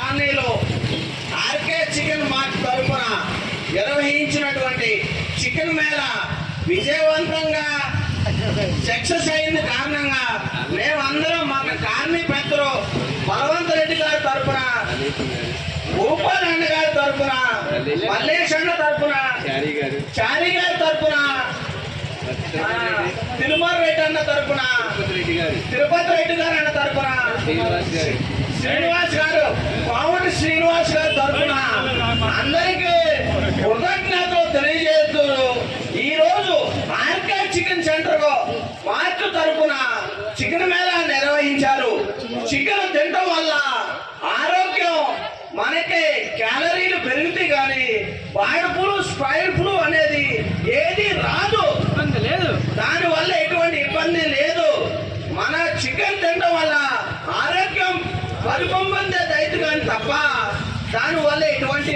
కాలనీలో RK chicken mart తరఫున నిర్వహించినటువంటి చికెన్ మేళ విజయవంతంగా సక్సెస్ అయిన కారణంగా మేమందరం మా కార్మిక పెద్దలు బలవంత రెడ్డి గారి తరఫున, భూపాల్ అన్న గారి తరఫున, మల్లేష్ అన్న తరఫున, చారీ గారి తరఫున, తిరుమల రెడ్డి అన్న తరఫున, తిరుపతి రెడ్డి గారు అన్న తరఫున, శ్రీనివాస్ గారు, పావుటి శ్రీనివాస్ గారి తరఫున అందరికీ కృతజ్ఞతలు తెలియజేస్తూ ఈ రోజు ఆర్కే చికెన్ సెంటర్ మార్చు తరఫున చికెన్ మేళా నిర్వహించారు. చికెన్ తినటం వల్ల ఆరోగ్యం మనకి క్యాలరీలు పెరిగితే గాని బాయిడ్ ఫ్లూ, స్పైడ్ ఫ్లూ అనేది ఏది రాదు, దానివల్ల ఎటువంటి ఇబ్బంది లేదు. మన చికెన్ తినడం వల్ల ఆరోగ్యం పరిపొందే దైతు కానీ తప్ప దానివల్ల ఎటువంటి